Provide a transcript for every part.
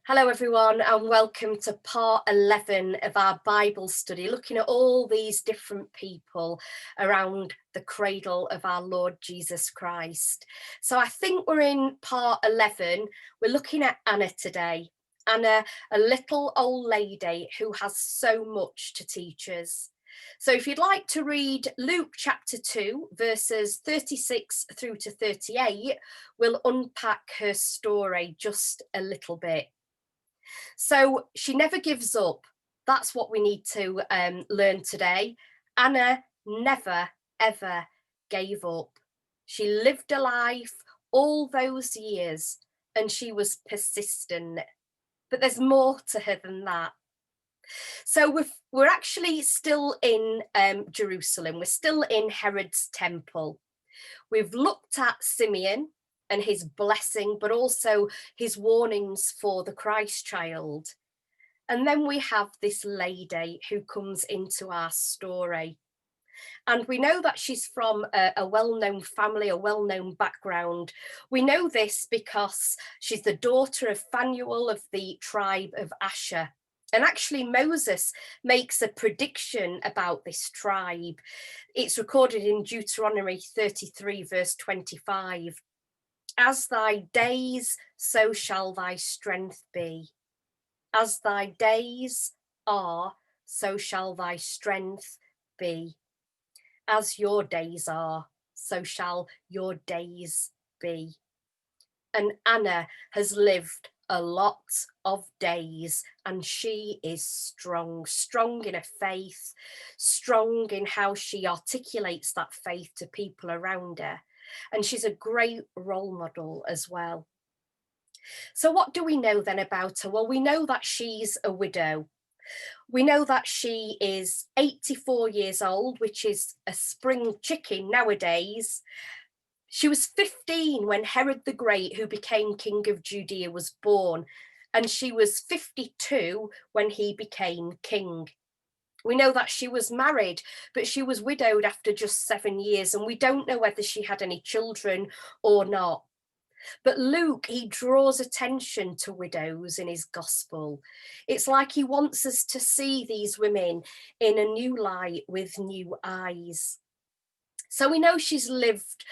Hello, everyone, and welcome to part 11 of our Bible study, looking at all these different people around the cradle of our Lord Jesus Christ. So I think we're in part 11. We're looking at Anna today. Anna, a little old lady who has so much to teach us. So if you'd like to read Luke chapter 2, verses 36 through to 38, we'll unpack her story just a little bit. So she never gives up. That's what we need to learn today. Anna never, ever gave up. She lived a life all those years and she was persistent. But there's more to her than that. So we're actually still in Jerusalem. We're still in Herod's temple. We've looked at Simeon and his blessing, but also his warnings for the Christ child. And then we have this lady who comes into our story. And we know that she's from a well-known family, a well-known background. We know this because she's the daughter of Phanuel of the tribe of Asher. And actually, Moses makes a prediction about this tribe. It's recorded in Deuteronomy 33, verse 25. As thy days, so shall thy strength be. As thy days are, so shall thy strength be. As your days are, so shall your days be. And Anna has lived a lot of days, and she is strong in her faith, strong in how she articulates that faith to people around her. And she's a great role model as well. So what do we know then about her? Well, we know that she's a widow. We know that she is 84 years old, which is a spring chicken nowadays. She was 15 when Herod the Great, who became king of Judea, was born, and she was 52 when he became king. We know that she was married, but she was widowed after just 7 years, and we don't know whether she had any children or not. But Luke, he draws attention to widows in his gospel. It's like he wants us to see these women in a new light with new eyes. So we know she's lived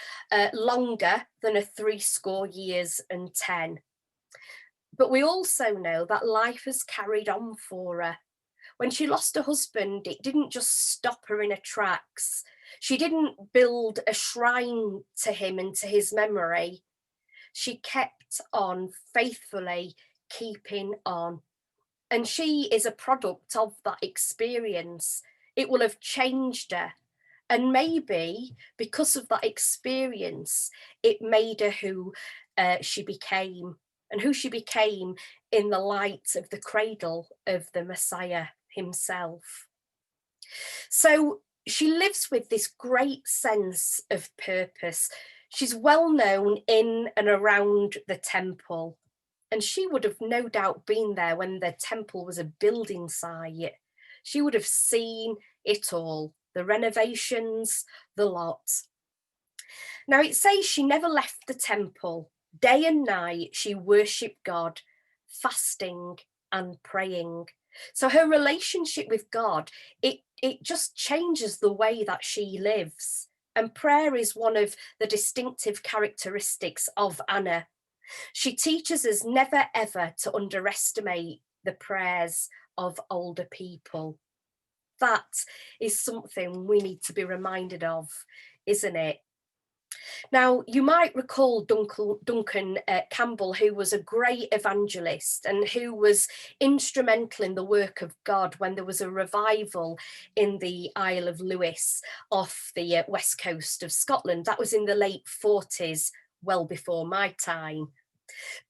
longer than a 70 years and 10. But we also know that life has carried on for her. When she lost her husband, it didn't just stop her in her tracks. She didn't build a shrine to him and to his memory. She kept on faithfully keeping on. And she is a product of that experience. It will have changed her. And maybe because of that experience, it made her who she became, and who she became in the light of the cradle of the Messiah himself. So she lives with this great sense of purpose. She's well known in and around the temple, and she would have no doubt been there when the temple was a building site. She would have seen it all, the renovations, the lot. Now it says she never left the temple. Day and night she worshipped God, fasting and praying. So her relationship with God, it just changes the way that she lives. And prayer is one of the distinctive characteristics of Anna. She teaches us never ever to underestimate the prayers of older people. That is something we need to be reminded of, isn't it? Now, you might recall Duncan Campbell, who was a great evangelist and who was instrumental in the work of God when there was a revival in the Isle of Lewis off the west coast of Scotland. That was in the late 40s, well before my time.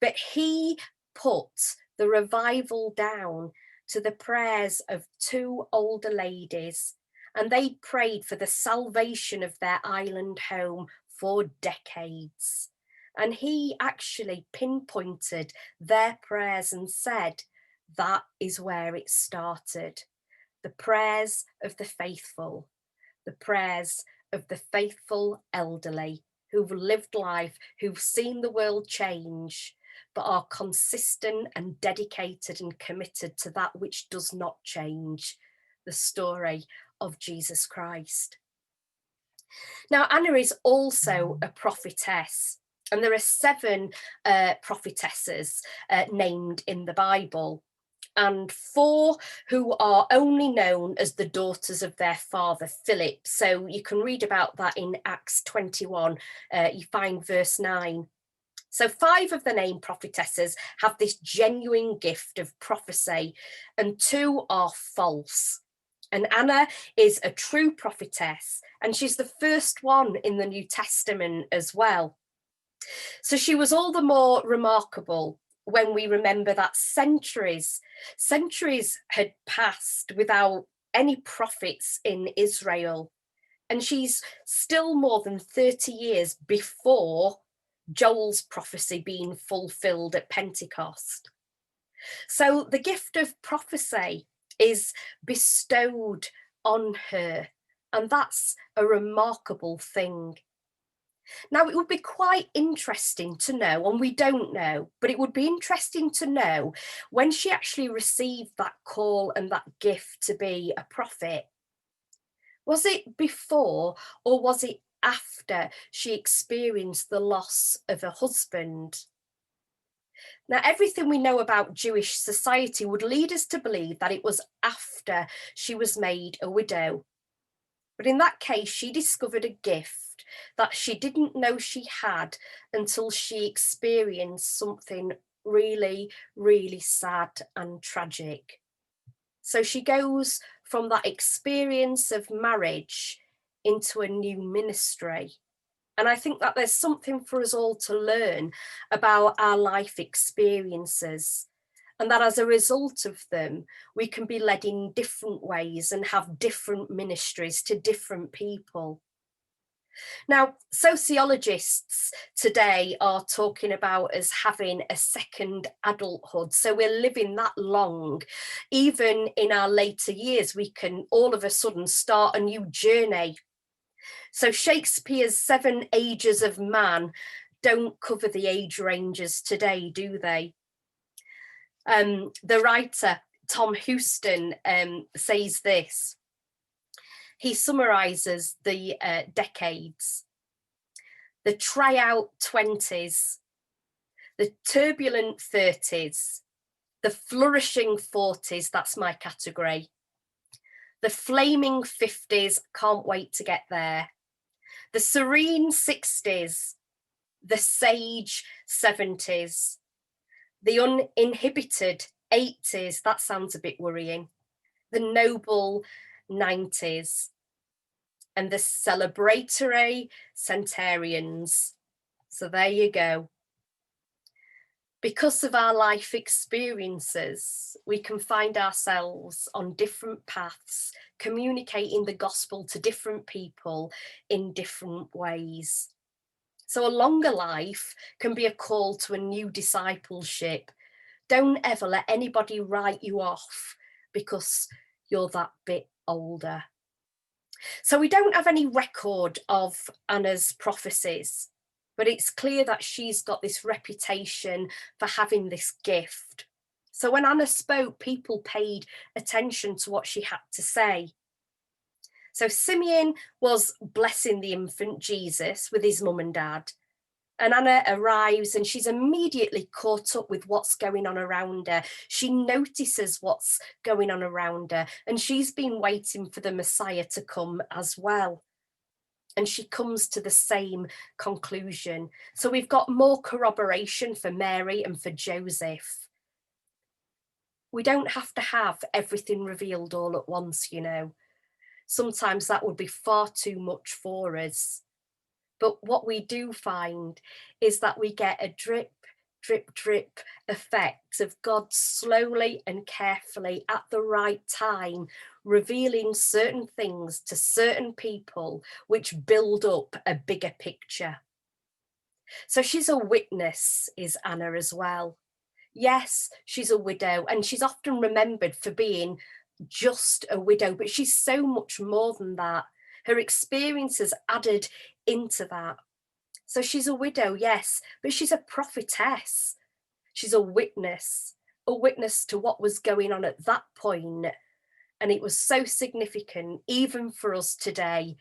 But he put the revival down to the prayers of two older ladies, and they prayed for the salvation of their island home for decades. And he actually pinpointed their prayers and said, that is where it started. The prayers of the faithful, the prayers of the faithful elderly who've lived life, who've seen the world change, but are consistent and dedicated and committed to that which does not change, the story of Jesus Christ. Now, Anna is also a prophetess, and there are 7 prophetesses named in the Bible, and 4 who are only known as the daughters of their father Philip. So you can read about that in Acts 21, you find verse 9. So 5 of the named prophetesses have this genuine gift of prophecy, and 2 are false. And Anna is a true prophetess, and she's the first one in the New Testament as well. So she was all the more remarkable when we remember that centuries had passed without any prophets in Israel. And she's still more than 30 years before Joel's prophecy being fulfilled at Pentecost. So the gift of prophecy is bestowed on her, and that's a remarkable thing. Now, it would be quite interesting to know, and we don't know, but it would be interesting to know when she actually received that call and that gift to be a prophet. Was it before or was it after she experienced the loss of her husband? Now, everything we know about Jewish society would lead us to believe that it was after she was made a widow. But in that case, she discovered a gift that she didn't know she had until she experienced something really, really sad and tragic. So she goes from that experience of marriage into a new ministry. And I think that there's something for us all to learn about our life experiences, and that as a result of them, we can be led in different ways and have different ministries to different people. Now, sociologists today are talking about us having a second adulthood. So we're living that long. Even in our later years, we can all of a sudden start a new journey. So Shakespeare's 7 ages of man don't cover the age ranges today, do they? The writer, Tom Houston, says this. He summarises the decades: the tryout 20s, the turbulent 30s, the flourishing 40s, that's my category, the flaming 50s, can't wait to get there, the serene 60s, the sage 70s, the uninhibited 80s, that sounds a bit worrying, the noble 90s, and the celebratory centenarians. So there you go. Because of our life experiences, we can find ourselves on different paths, communicating the gospel to different people in different ways. So a longer life can be a call to a new discipleship. Don't ever let anybody write you off because you're that bit older. So we don't have any record of Anna's prophecies, but it's clear that she's got this reputation for having this gift. So when Anna spoke, people paid attention to what she had to say. So Simeon was blessing the infant Jesus with his mum and dad. And Anna arrives and she's immediately caught up with what's going on around her. She notices what's going on around her, and she's been waiting for the Messiah to come as well. And she comes to the same conclusion. So we've got more corroboration for Mary and for Joseph. We don't have to have everything revealed all at once, you know. Sometimes that would be far too much for us. But what we do find is that we get a drip, drip, drip effect of God slowly and carefully at the right time, revealing certain things to certain people which build up a bigger picture. So she's a witness, is Anna as well. Yes, she's a widow, and she's often remembered for being just a widow, but she's so much more than that. Her experiences added into that. So she's a widow, yes, but she's a prophetess. She's a witness to what was going on at that point. And it was so significant, even for us today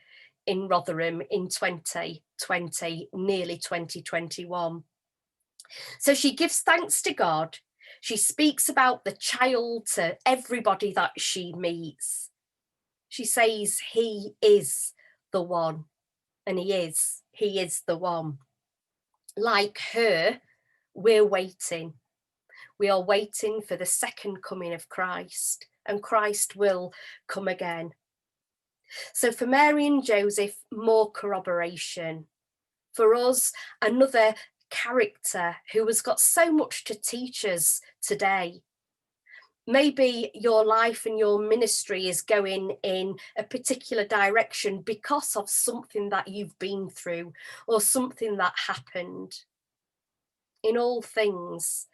in Rotherham in 2020, nearly 2021. So she gives thanks to God. She speaks about the child to everybody that she meets. She says, he is the one, and he is the one. Like her, we're waiting. We are waiting for the second coming of Christ, and Christ will come again. So for Mary and Joseph, more corroboration. For us, another character who has got so much to teach us today. Maybe your life and your ministry is going in a particular direction because of something that you've been through or something that happened. In all things,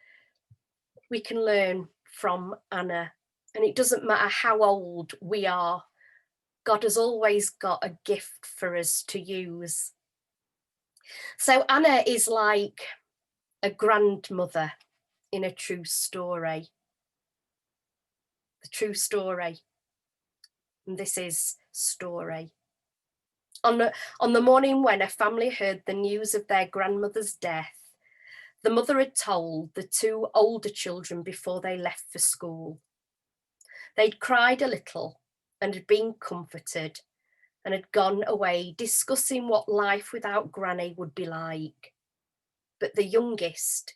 we can learn from Anna, and it doesn't matter how old we are. God has always got a gift for us to use. So Anna is like a grandmother in a true story. The true story. And this is story. On the morning when a family heard the news of their grandmother's death, the mother had told the two older children before they left for school. They'd cried a little and had been comforted and had gone away discussing what life without Granny would be like. But the youngest,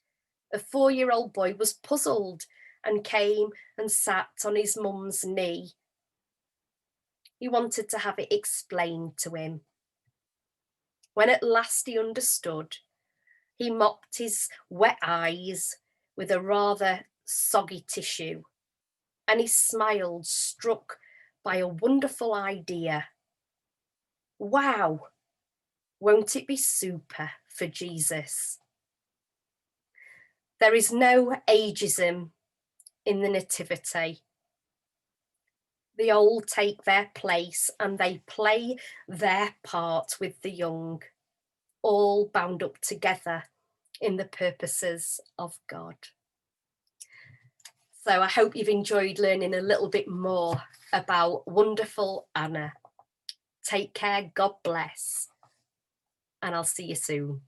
a 4-year-old boy, was puzzled and came and sat on his mum's knee. He wanted to have it explained to him. When at last he understood, he mopped his wet eyes with a rather soggy tissue, and he smiled, struck by a wonderful idea. Wow, won't it be super for Jesus? There is no ageism in the nativity. The old take their place and they play their part with the young, all bound up together in the purposes of God. So I hope you've enjoyed learning a little bit more about wonderful Anna. Take care, God bless, and I'll see you soon.